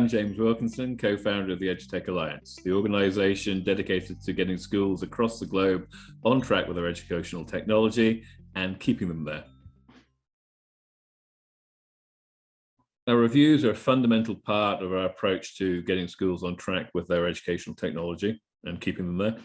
I'm James Wilkinson, co-founder of the EduTec Alliance, the organization dedicated to getting schools across the globe on track with their educational technology and keeping them there. Our reviews are a fundamental part of our approach to getting schools on track with their educational technology and keeping them there.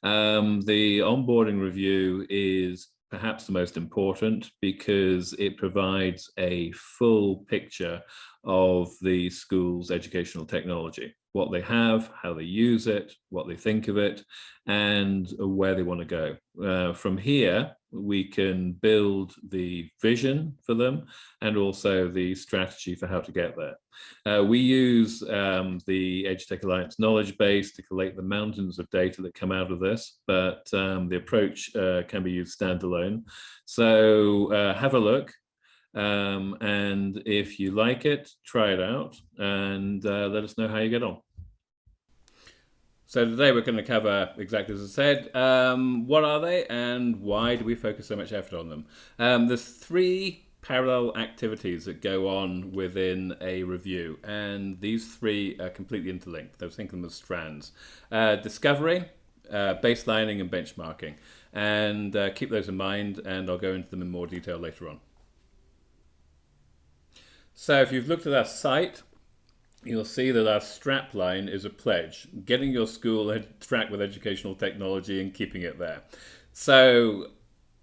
The onboarding review is perhaps the most important because it provides a full picture of the school's educational technology, what they have, how they use it, what they think of it, and where they want to go. From here, we can build the vision for them and also the strategy for how to get there. We use the EduTec Alliance knowledge base to collate the mountains of data that come out of this, but the approach can be used standalone. So have a look. And if you like it, try it out and let us know how you get on. So today we're going to cover, exactly as I said, what are they and why do we focus so much effort on them? There's three parallel activities that go on within a review, and these three are completely interlinked. Those think of them as strands. Discovery, baselining and benchmarking. And keep those in mind, and I'll go into them in more detail later on. So if you've looked at our site, you'll see that our strap line is a pledge, getting your school on track with educational technology and keeping it there. So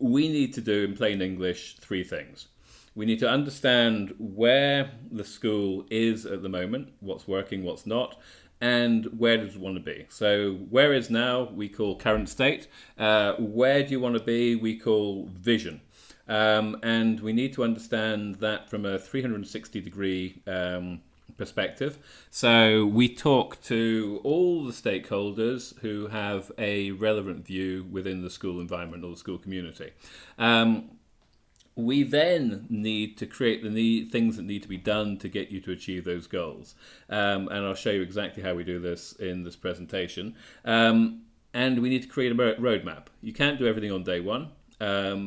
we need to do, in plain English, three things. We need to understand where the school is at the moment, what's working, what's not, and where does it want to be. So where is now, we call current state. Where do you want to be, we call vision. And we need to understand that from a 360-degree perspective. So we talk to all the stakeholders who have a relevant view within the school environment or the school community. We then need to create the things that need to be done to get you to achieve those goals. And I'll show you exactly how we do this in this presentation. And we need to create a roadmap. You can't do everything on day one.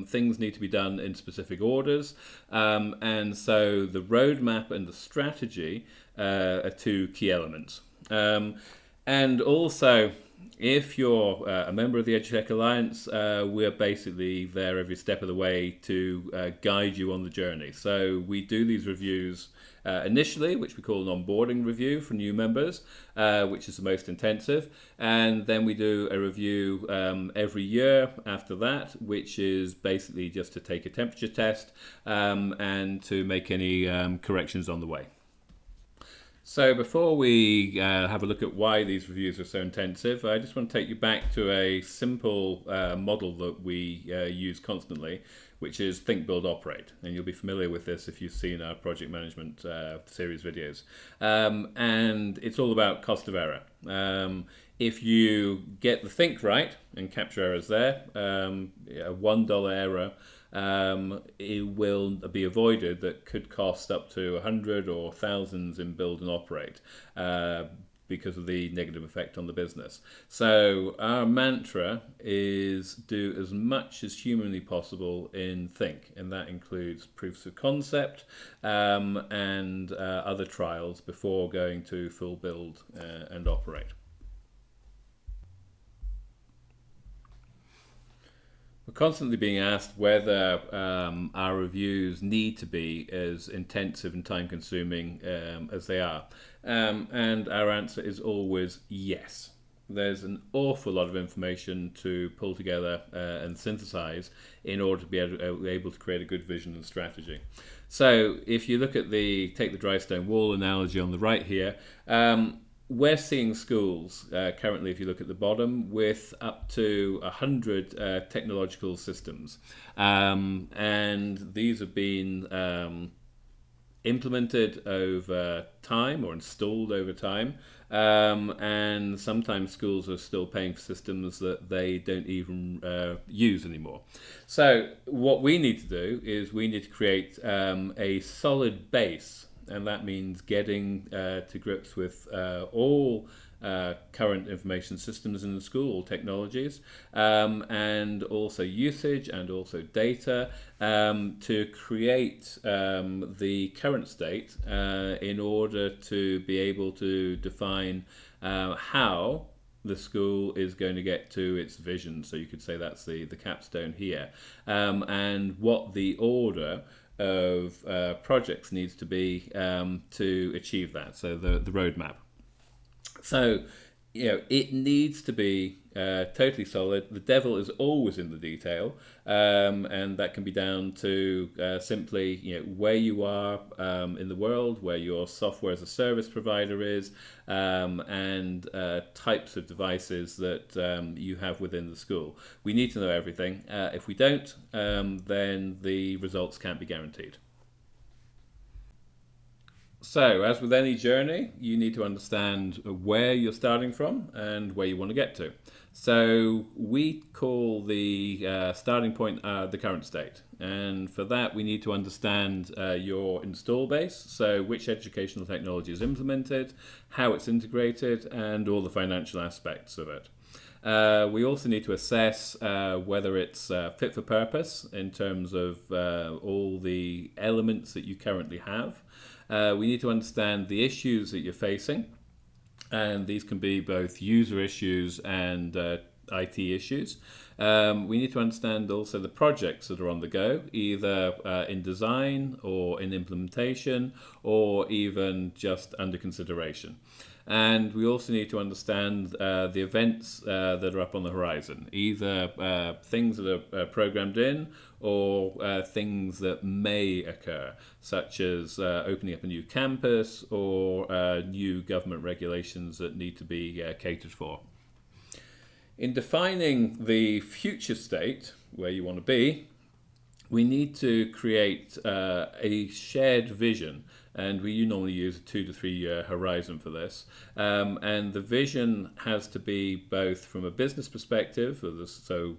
Things need to be done in specific orders, and so the roadmap and the strategy are two key elements. And also, if you're a member of the EduTec Alliance, we're basically there every step of the way to guide you on the journey. So we do these reviews initially, which we call an onboarding review for new members, which is the most intensive. And then we do a review every year after that, which is basically just to take a temperature test and to make any corrections on the way. So before we have a look at why these reviews are so intensive, I just want to take you back to a simple model that we use constantly, which is Think, Build, Operate. And you'll be familiar with this if you've seen our project management series videos. And it's all about cost of error. If you get the think right and capture errors there, a $1 error it will be avoided that could cost up to 100 or thousands in build and operate because of the negative effect on the business. So our mantra is do as much as humanly possible in think, and that includes proofs of concept and other trials before going to full build and operate. We're constantly being asked whether our reviews need to be as intensive and time-consuming as they are. And our answer is always yes. There's an awful lot of information to pull together and synthesize in order to be able to create a good vision and strategy. So if you look at take the dry stone wall analogy on the right here, we're seeing schools currently, if you look at the bottom, with up to 100 technological systems. And these have been implemented over time or installed over time. And sometimes schools are still paying for systems that they don't even use anymore. So what we need to do is we need to create a solid base. And that means getting to grips with all current information systems in the school, technologies, and also usage and also data, to create the current state in order to be able to define how the school is going to get to its vision. So you could say that's the capstone here, and what the order of projects needs to be to achieve that. So the roadmap. So it needs to be totally solid. The devil is always in the detail, and that can be down to simply where you are in the world, where your software as a service provider is, and types of devices that you have within the school. We need to know everything. If we don't, then the results can't be guaranteed. So, as with any journey, you need to understand where you're starting from and where you want to get to. So, we call the starting point the current state. And for that, we need to understand your install base, so which educational technology is implemented, how it's integrated, and all the financial aspects of it. We also need to assess whether it's fit for purpose in terms of all the elements that you currently have. We need to understand the issues that you're facing, and these can be both user issues and IT issues. We need to understand also the projects that are on the go, either in design or in implementation, or even just under consideration. And we also need to understand the events that are up on the horizon, either things that are programmed in or things that may occur, such as opening up a new campus or new government regulations that need to be catered for. In defining the future state, where you want to be, we need to create a shared vision. And we normally use a 2 to 3 year horizon for this. And the vision has to be both from a business perspective, so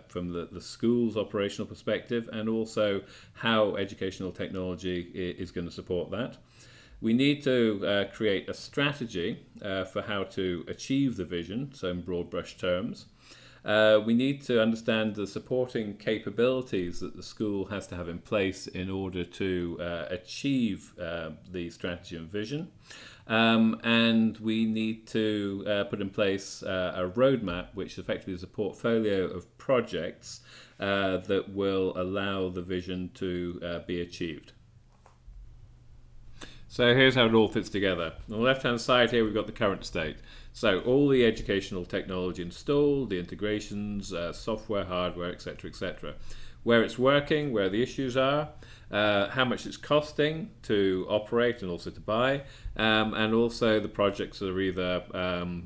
from the school's operational perspective, and also how educational technology is going to support that. We need to create a strategy for how to achieve the vision, so in broad brush terms. We need to understand the supporting capabilities that the school has to have in place in order to achieve the strategy and vision. And we need to put in place a roadmap, which effectively is a portfolio of projects that will allow the vision to be achieved. So here's how it all fits together. On the left-hand side here, we've got the current state. So all the educational technology installed, the integrations, software, hardware, etc., etc. Where it's working, where the issues are, how much it's costing to operate and also to buy, and also the projects that are either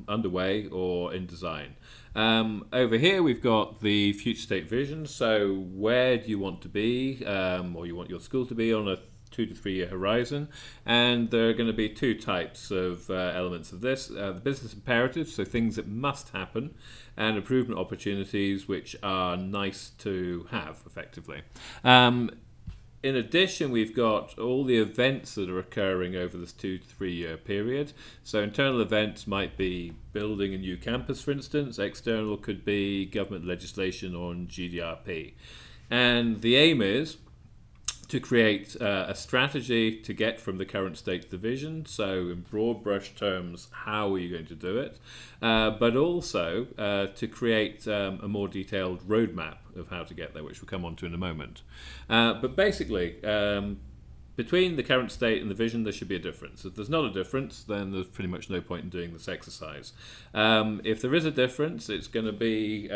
underway or in design. Over here we've got the future state vision. So where do you want to be, or you want your school to be on a 2 to 3 year horizon, and there are going to be two types of elements of this: the business imperatives, so things that must happen, and improvement opportunities, which are nice to have, effectively. In addition, we've got all the events that are occurring over this 2 to 3 year period. So internal events might be building a new campus, for instance. External could be government legislation on GDRP. And the aim is to create a strategy to get from the current state to the vision. So in broad brush terms, how are you going to do it? But also to create a more detailed roadmap of how to get there, which we'll come on to in a moment. But basically, between the current state and the vision, there should be a difference. If there's not a difference, then there's pretty much no point in doing this exercise. If there is a difference, it's going to be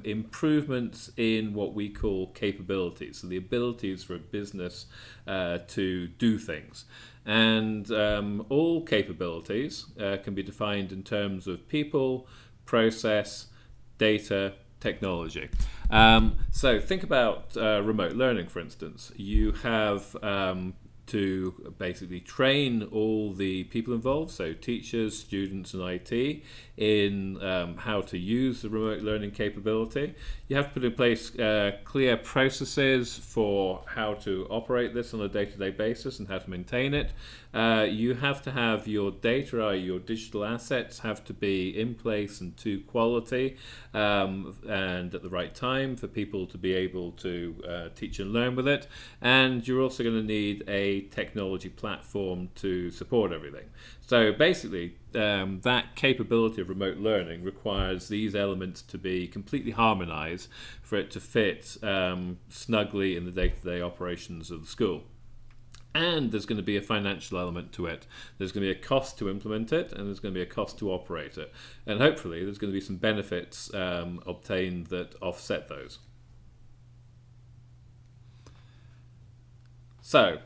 improvements in what we call capabilities, so the abilities for a business to do things. And all capabilities can be defined in terms of people, process, data, technology. So think about remote learning, for instance. You have to basically train all the people involved, so teachers, students, and IT, in how to use the remote learning capability. You have to put in place clear processes for how to operate this on a day-to-day basis and how to maintain it. You have to have your data, your digital assets have to be in place and to quality and at the right time for people to be able to teach and learn with it. And you're also going to need a technology platform to support everything. So basically, that capability of remote learning requires these elements to be completely harmonized for it to fit snugly in the day-to-day operations of the school. And there's going to be a financial element to it. There's going to be a cost to implement it, and there's going to be a cost to operate it. And hopefully there's going to be some benefits obtained that offset those. So,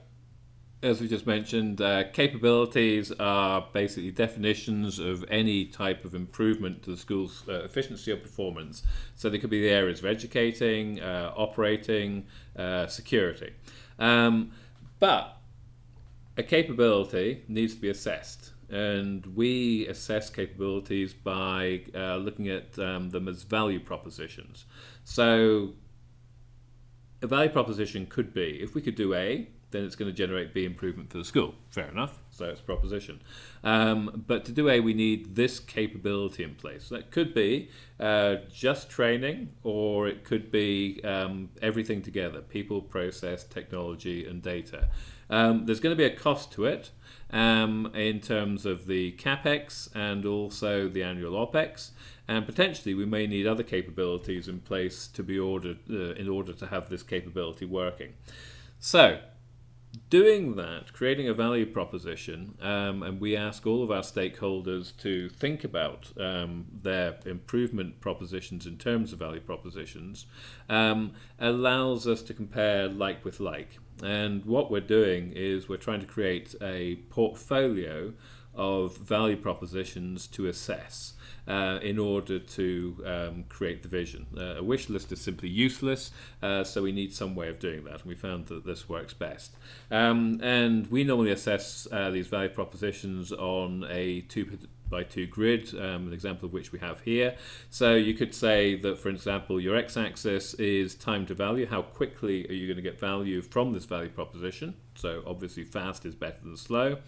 as we just mentioned, capabilities are basically definitions of any type of improvement to the school's efficiency or performance. So they could be the areas of educating, operating, security. But a capability needs to be assessed, and we assess capabilities by looking at them as value propositions. So a value proposition could be, if we could do A, then it's going to generate B improvement for the school. Fair enough, so it's a proposition. But to do A, we need this capability in place. So that could be just training, or it could be everything together: people, process, technology, and data. There's going to be a cost to it in terms of the CapEx and also the annual OpEx. And potentially we may need other capabilities in place to be ordered in order to have this capability working. So, doing that, creating a value proposition, and we ask all of our stakeholders to think about their improvement propositions in terms of value propositions, allows us to compare like with like. And what we're doing is we're trying to create a portfolio of value propositions to assess in order to create the vision. A wish list is simply useless, so we need some way of doing that, and we found that this works best. And we normally assess these value propositions on a 2x2 grid, an example of which we have here. So you could say that, for example, your x-axis is time to value. How quickly are you going to get value from this value proposition? So obviously fast is better than slow.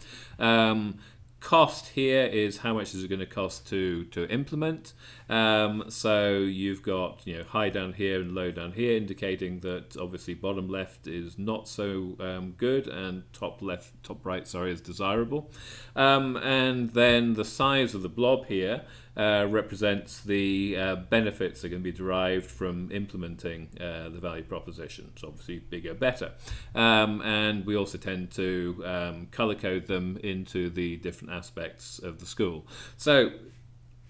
Cost here is how much is it going to cost to implement. So you've got high down here and low down here, indicating that obviously bottom left is not so good and top right is desirable. And then the size of the blob here represents the benefits that are going to be derived from implementing the value proposition. So obviously bigger, better. And we also tend to color code them into the different aspects of the school. So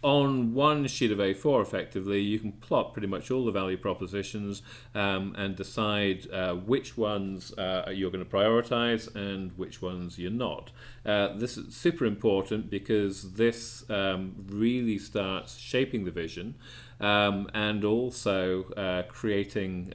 on one sheet of A4, effectively, you can plot pretty much all the value propositions and decide which ones you're going to prioritize and which ones you're not. This is super important because this really starts shaping the vision and also creating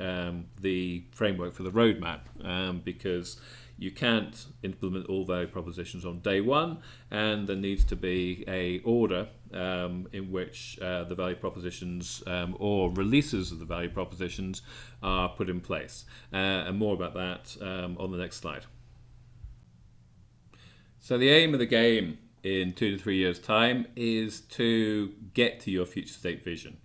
the framework for the roadmap, because you can't implement all value propositions on day one, and there needs to be a order in which the value propositions or releases of the value propositions are put in place. And more about that on the next slide. So the aim of the game in 2 to 3 years' time is to get to your future state vision.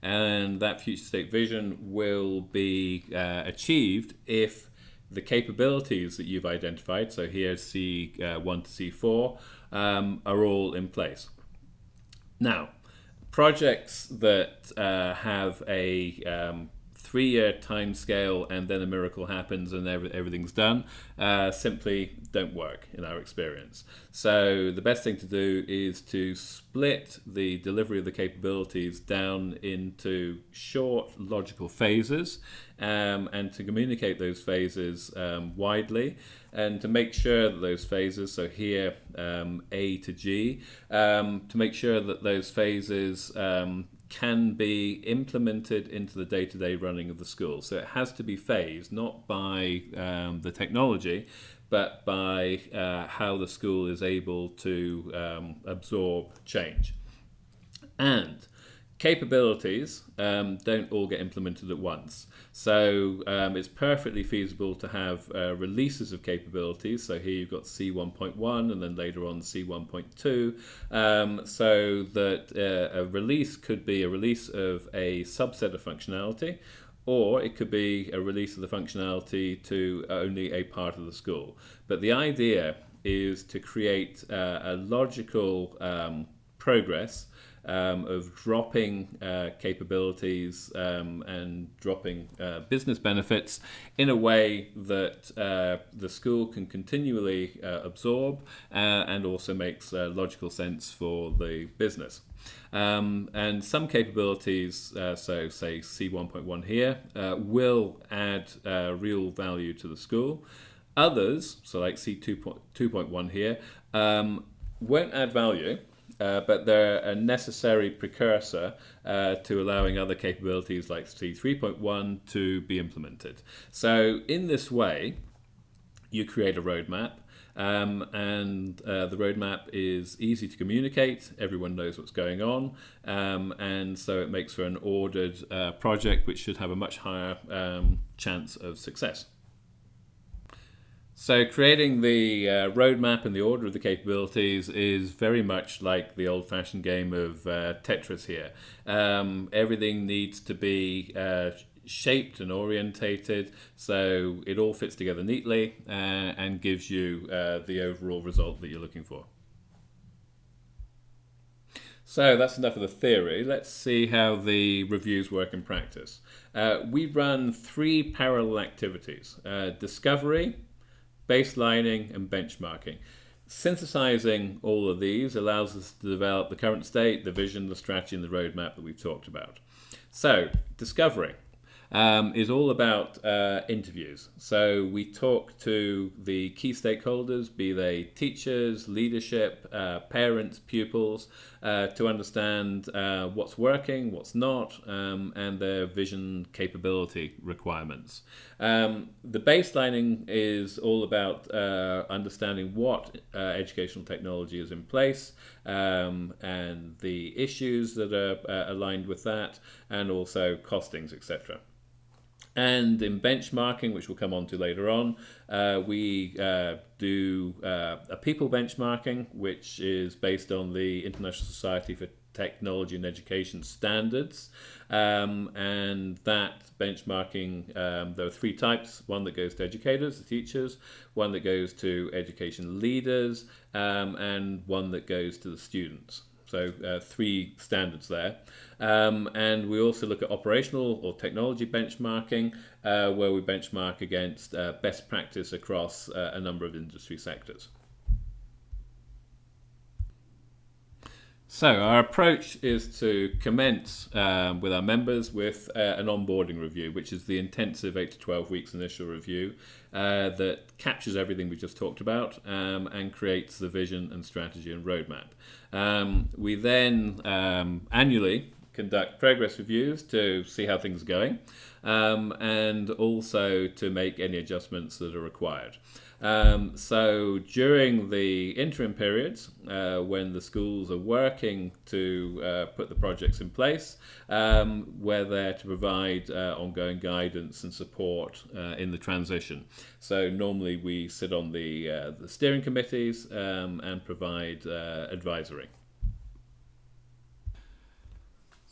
And that future state vision will be achieved if the capabilities that you've identified, so here C1 to C4, are all in place. Now, projects that have a 3-year time scale and then a miracle happens and everything's done simply don't work in our experience. So the best thing to do is to split the delivery of the capabilities down into short logical phases and to communicate those phases widely, and to make sure that those phases, so here A to G, to make sure that those phases can be implemented into the day-to-day running of the school. So it has to be phased, not by the technology, but by how the school is able to absorb change. And capabilities don't all get implemented at once. So it's perfectly feasible to have releases of capabilities. So here you've got C1.1 and then later on C1.2. So that a release could be a release of a subset of functionality, or it could be a release of the functionality to only a part of the school. But the idea is to create a logical progress of dropping capabilities and dropping business benefits in a way that the school can continually absorb and also makes logical sense for the business. And some capabilities, so say C1.1 here, will add real value to the school. Others, so like C2.1 here, won't add value, but they're a necessary precursor to allowing other capabilities like C3.1 to be implemented. So in this way, you create a roadmap, and the roadmap is easy to communicate. Everyone knows what's going on, and so it makes for an ordered project which should have a much higher chance of success. So creating the roadmap and the order of the capabilities is very much like the old-fashioned game of Tetris here. Everything needs to be shaped and orientated so it all fits together neatly and gives you the overall result that you're looking for. So that's enough of the theory. Let's see how the reviews work in practice. We run 3 parallel activities: discovery, baselining, and benchmarking. Synthesizing all of these allows us to develop the current state, the vision, the strategy, and the roadmap that we've talked about. So, discovery is all about interviews. So we talk to the key stakeholders, be they teachers, leadership, parents, pupils, to understand what's working, what's not, and their vision capability requirements. The baselining is all about understanding what educational technology is in place, and the issues that are aligned with that, and also costings, etc. And in benchmarking, which we'll come on to later on, we do a people benchmarking, which is based on the International Society for Technology and Education standards. And that benchmarking, there are 3 types: one that goes to educators, the teachers, one that goes to education leaders, and one that goes to the students. So 3 standards there. And we also look at operational or technology benchmarking, where we benchmark against best practice across a number of industry sectors. So our approach is to commence with our members with an onboarding review, which is the intensive 8 to 12 weeks initial review that captures everything we just talked about and creates the vision and strategy and roadmap. We then annually conduct progress reviews to see how things are going, and also to make any adjustments that are required. So during the interim periods, when the schools are working to put the projects in place, we're there to provide ongoing guidance and support in the transition. So normally we sit on the steering committees and provide advisory.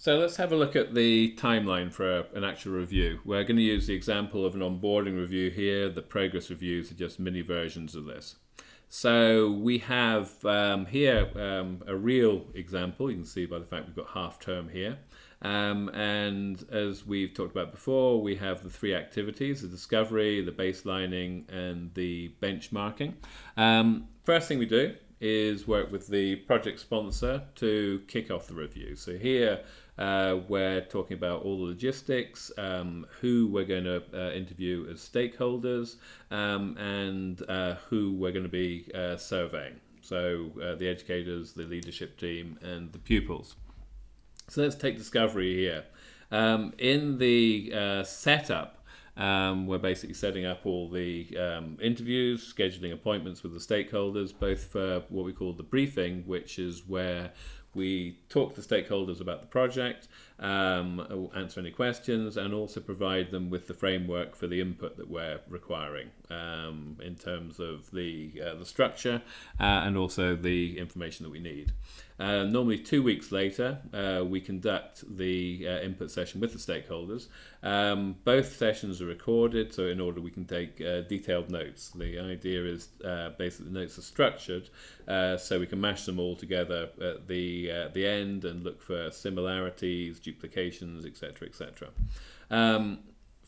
So let's have a look at the timeline for an actual review. We're going to use the example of an onboarding review here. The progress reviews are just mini versions of this. So we have here a real example. You can see by the fact we've got half term here. And as we've talked about before, we have the 3 activities: the discovery, the baselining, and the benchmarking. First thing we do is work with the project sponsor to kick off the review. So here we're talking about all the logistics, who we're going to interview as stakeholders, and who we're going to be surveying. So the educators, the leadership team, and the pupils. So let's take discovery here. In the setup, we're basically setting up all the interviews, scheduling appointments with the stakeholders, both for what we call the briefing, which is where we talk to stakeholders about the project, answer any questions, and also provide them with the framework for the input that we're requiring in terms of the structure and also the information that we need. Normally 2 weeks later, we conduct the input session with the stakeholders. Both sessions are recorded, so in order we can take detailed notes. The idea is basically the notes are structured so we can mash them all together at the end and look for similarities, duplications, etc., etc.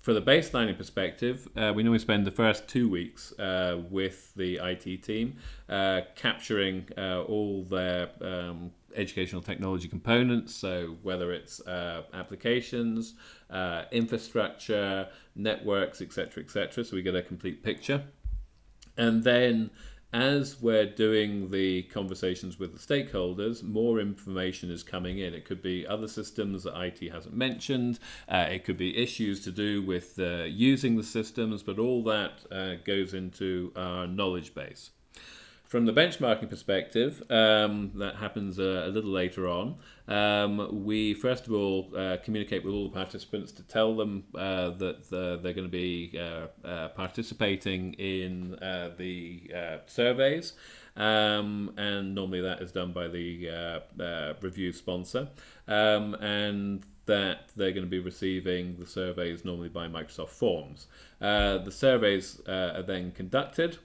For the baselining perspective, we normally spend the first 2 weeks with the IT team, capturing all their educational technology components, so whether it's applications, infrastructure, networks, etc., etc., so we get a complete picture. And then as we're doing the conversations with the stakeholders, more information is coming in. It could be other systems that IT hasn't mentioned. It could be issues to do with using the systems, but all that goes into our knowledge base. From the benchmarking perspective, that happens a little later on. We first of all communicate with all the participants to tell them that they're going to be participating in the surveys, and normally that is done by the review sponsor, and that they're going to be receiving the surveys normally by Microsoft Forms. The surveys are then conducted,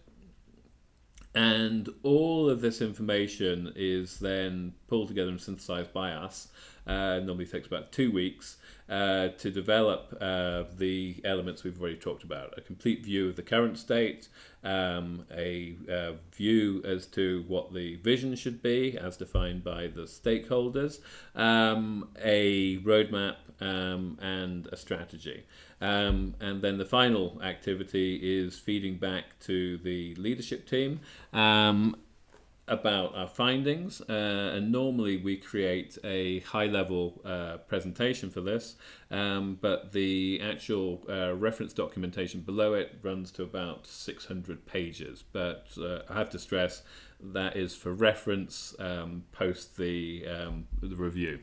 and all of this information is then pulled together and synthesized by us. Normally takes about 2 weeks to develop the elements we've already talked about. A complete view of the current state, a view as to what the vision should be as defined by the stakeholders, a roadmap, and a strategy. And then the final activity is feeding back to the leadership team about our findings, and normally we create a high-level presentation for this, but the actual reference documentation below it runs to about 600 pages, but I have to stress that is for reference post the review.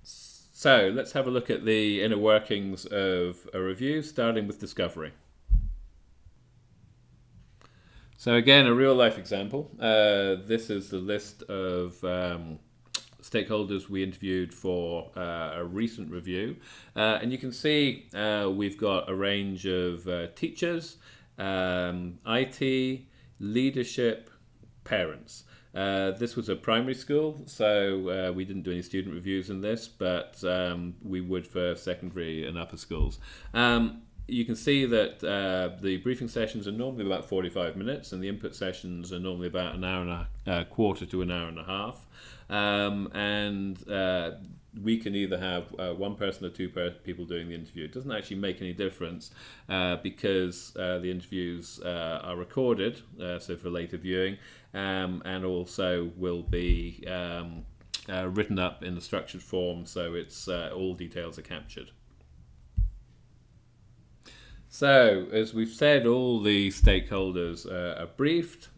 So let's have a look at the inner workings of a review, starting with discovery. So again, a real-life example. This is the list of stakeholders we interviewed for a recent review. And you can see we've got a range of teachers, IT, leadership, parents. This was a primary school, so we didn't do any student reviews in this, but we would for secondary and upper schools. You can see that the briefing sessions are normally about 45 minutes, and the input sessions are normally about an hour and a quarter to an hour and a half. And we can either have one person or two people doing the interview. It doesn't actually make any difference because the interviews are recorded, so for later viewing, and also will be written up in a structured form, so it's all details are captured. So, as we've said, all the stakeholders are briefed.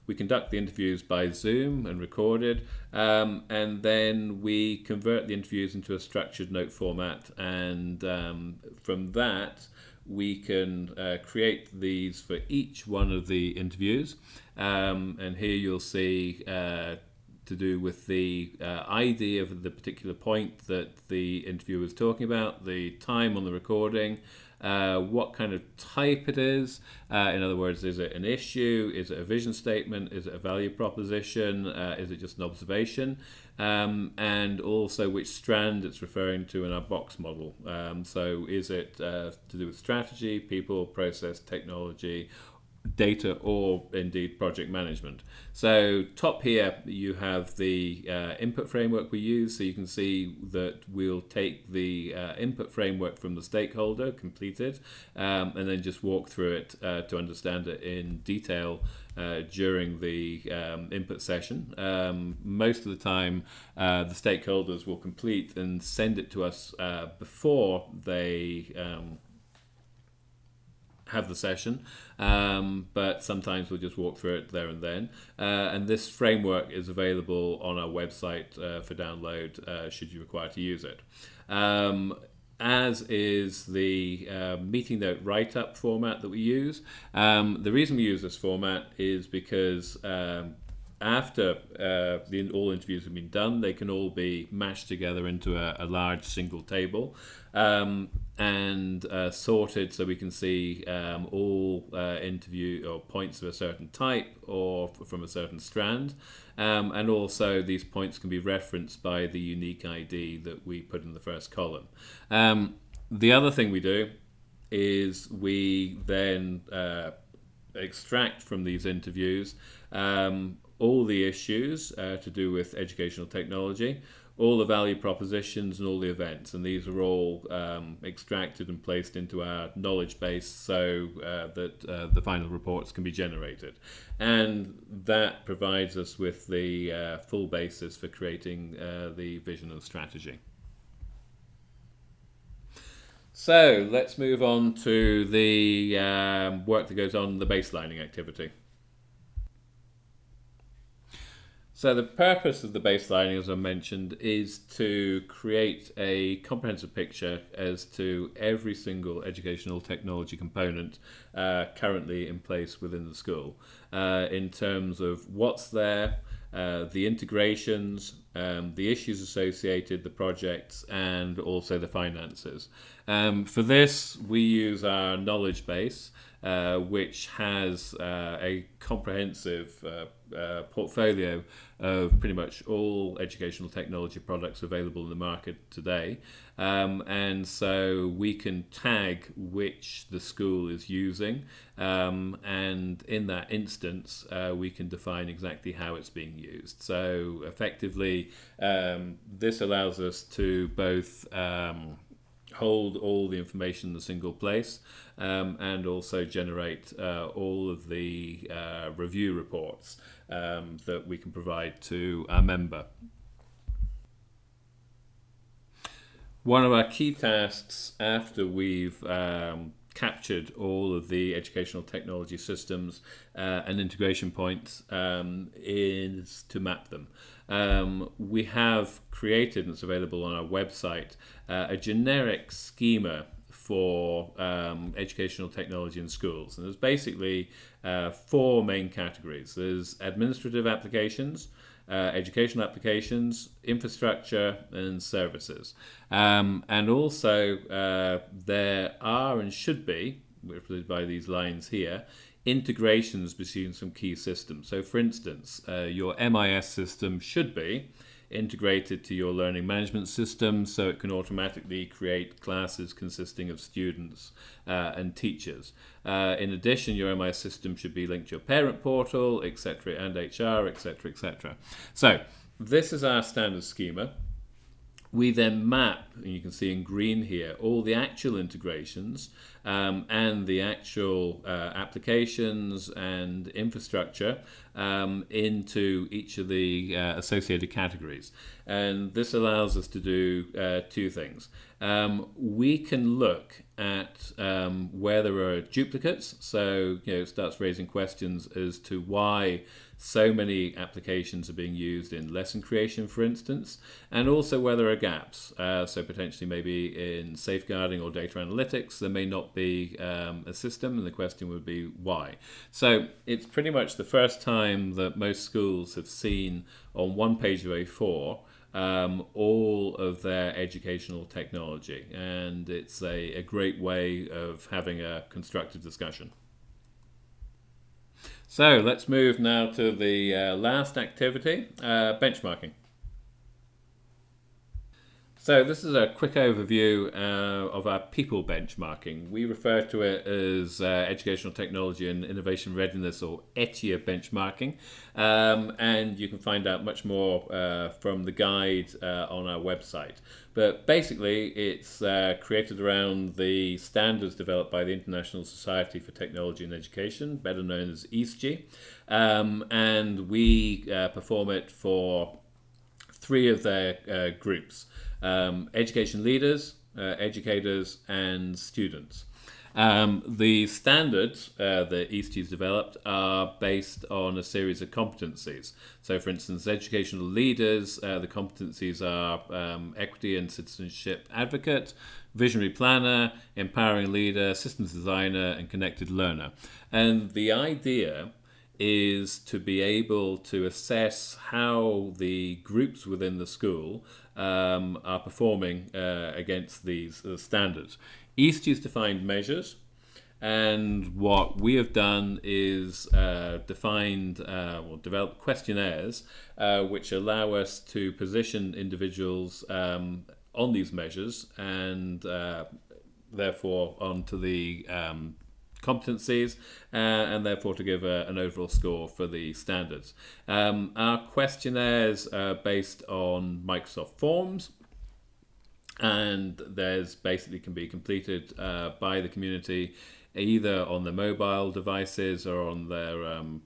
We conduct the interviews by Zoom and recorded, and then we convert the interviews into a structured note format, and from that we can create these for each one of the interviews. And here you'll see to do with the ID of the particular point that the interviewer was talking about, the time on the recording, what kind of type it is. In other words, is it an issue? Is it a vision statement? Is it a value proposition? Is it just an observation? And also which strand it's referring to in our box model. So is it to do with strategy, people, process, technology, data, or indeed project management. So top here you have the input framework we use, so you can see that we'll take the input framework from the stakeholder completed, and then just walk through it to understand it in detail during the input session. Most of the time the stakeholders will complete and send it to us before they have the session, but sometimes we'll just walk through it there and then. And this framework is available on our website for download should you require to use it. As is the meeting note write-up format that we use. The reason we use this format is because after all interviews have been done, they can all be mashed together into a large single table and sorted so we can see all interview or points of a certain type or from a certain strand. And also these points can be referenced by the unique ID that we put in the first column. The other thing we do is we then extract from these interviews all the issues to do with educational technology, all the value propositions and all the events, and these are all extracted and placed into our knowledge base so that the final reports can be generated. And that provides us with the full basis for creating the vision and strategy. So let's move on to the work that goes on the baselining activity. So the purpose of the baselining, as I mentioned, is to create a comprehensive picture as to every single educational technology component currently in place within the school, in terms of what's there, the integrations, the issues associated, the projects, and also the finances. For this, we use our knowledge base, which has a comprehensive portfolio of pretty much all educational technology products available in the market today. And so we can tag which the school is using, and in that instance we can define exactly how it's being used. So effectively this allows us to both hold all the information in a single place and also generate all of the review reports that we can provide to our member. One of our key tasks after we've captured all of the educational technology systems and integration points is to map them. We have created, and it's available on our website, a generic schema for educational technology in schools. And there's basically four main categories. There's administrative applications, educational applications, infrastructure, and services. And also there are and should be, represented by these lines here, integrations between some key systems. So for instance, your MIS system should be integrated to your learning management system so it can automatically create classes consisting of students and teachers. In addition, your MIS system should be linked to your parent portal, etc., and HR, etc., etc. So this is our standard schema. We then map, and you can see in green here, all the actual integrations and the actual applications and infrastructure into each of the associated categories. And this allows us to do two things. We can look at where there are duplicates, so it starts raising questions as to why so many applications are being used in lesson creation, for instance, and also where there are gaps. So potentially maybe in safeguarding or data analytics, there may not be a system, and the question would be why. So it's pretty much the first time that most schools have seen on one page of A4 all of their educational technology, and it's a great way of having a constructive discussion. So let's move now to the last activity, benchmarking. So this is a quick overview of our people benchmarking. We refer to it as Educational Technology and Innovation Readiness, or ETIR benchmarking. And you can find out much more from the guide on our website. But basically, it's created around the standards developed by the International Society for Technology and Education, better known as ESTG. And we perform it for three of their groups. Education leaders, educators, and students. The standards that ETIRI's developed are based on a series of competencies. So, for instance, educational leaders, the competencies are equity and citizenship advocate, visionary planner, empowering leader, systems designer, and connected learner. And the idea is to be able to assess how the groups within the school are performing against these standards. ETIRI's defined measures, and what we have done is develop questionnaires which allow us to position individuals on these measures and therefore onto the competencies and therefore to give an overall score for the standards. Our questionnaires are based on Microsoft Forms, and there's basically can be completed by the community either on their mobile devices or on their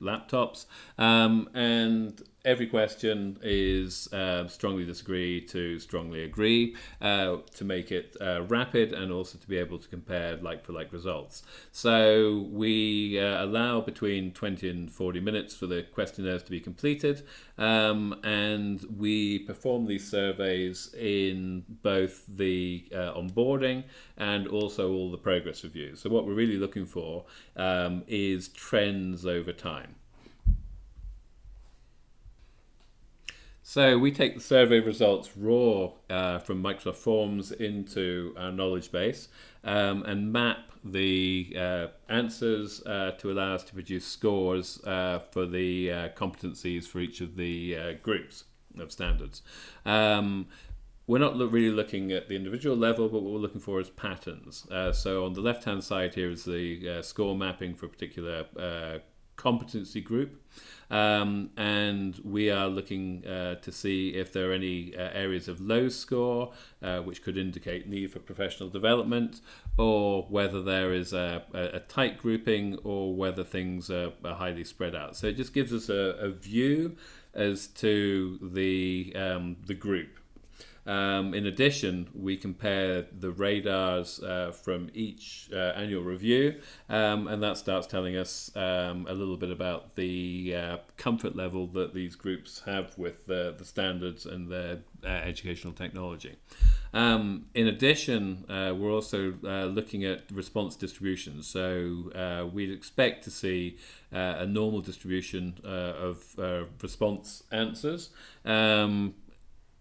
laptops, and every question is strongly disagree to strongly agree to make it rapid and also to be able to compare like-for-like results. So we allow between 20 and 40 minutes for the questionnaires to be completed, and we perform these surveys in both the onboarding and also all the progress reviews. So what we're really looking for is trends over time. So we take the survey results raw from Microsoft Forms into our knowledge base and map the answers to allow us to produce scores for the competencies for each of the groups of standards. We're not really looking at the individual level, but what we're looking for is patterns. So on the left-hand side here is the score mapping for a particular competency group. And we are looking to see if there are any areas of low score which could indicate need for professional development, or whether there is a tight grouping, or whether things are highly spread out. So it just gives us a view as to the group. In addition, we compare the radars from each annual review, and that starts telling us a little bit about the comfort level that these groups have with the standards and their educational technology. In addition, we're also looking at response distributions. So we'd expect to see a normal distribution of response answers.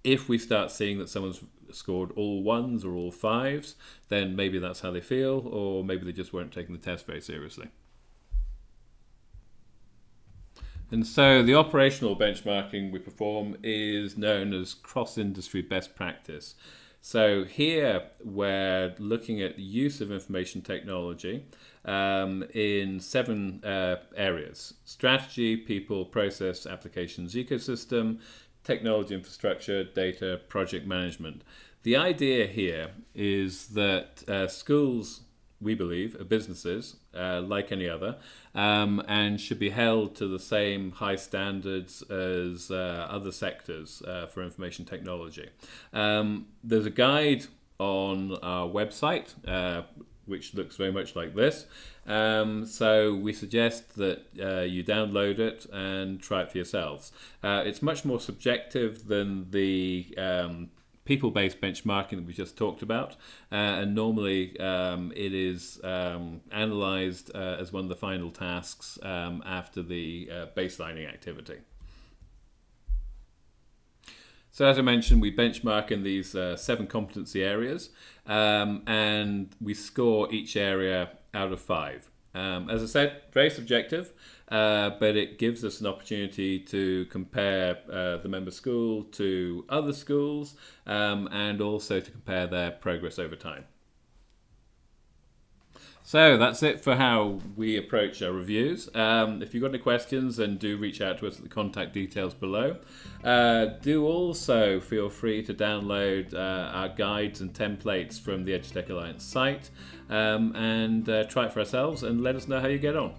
If we start seeing that someone's scored all ones or all fives, then maybe that's how they feel, or maybe they just weren't taking the test very seriously. And so the operational benchmarking we perform is known as cross-industry best practice. So here we're looking at the use of information technology in 7 areas: strategy, people, process, applications, ecosystem, technology infrastructure, data, project management. The idea here is that schools, we believe, are businesses like any other, and should be held to the same high standards as other sectors for information technology. There's a guide on our website which looks very much like this. So we suggest that you download it and try it for yourselves. It's much more subjective than the people-based benchmarking that we just talked about, and normally it is analysed as one of the final tasks after the baselining activity. So as I mentioned, we benchmark in these 7 competency areas, and we score each area out of 5. As I said, very subjective, but it gives us an opportunity to compare the member school to other schools, and also to compare their progress over time. So that's it for how we approach our reviews. If you've got any questions, then do reach out to us at the contact details below. Do also feel free to download our guides and templates from the EduTec Alliance site, and try it for ourselves and let us know how you get on.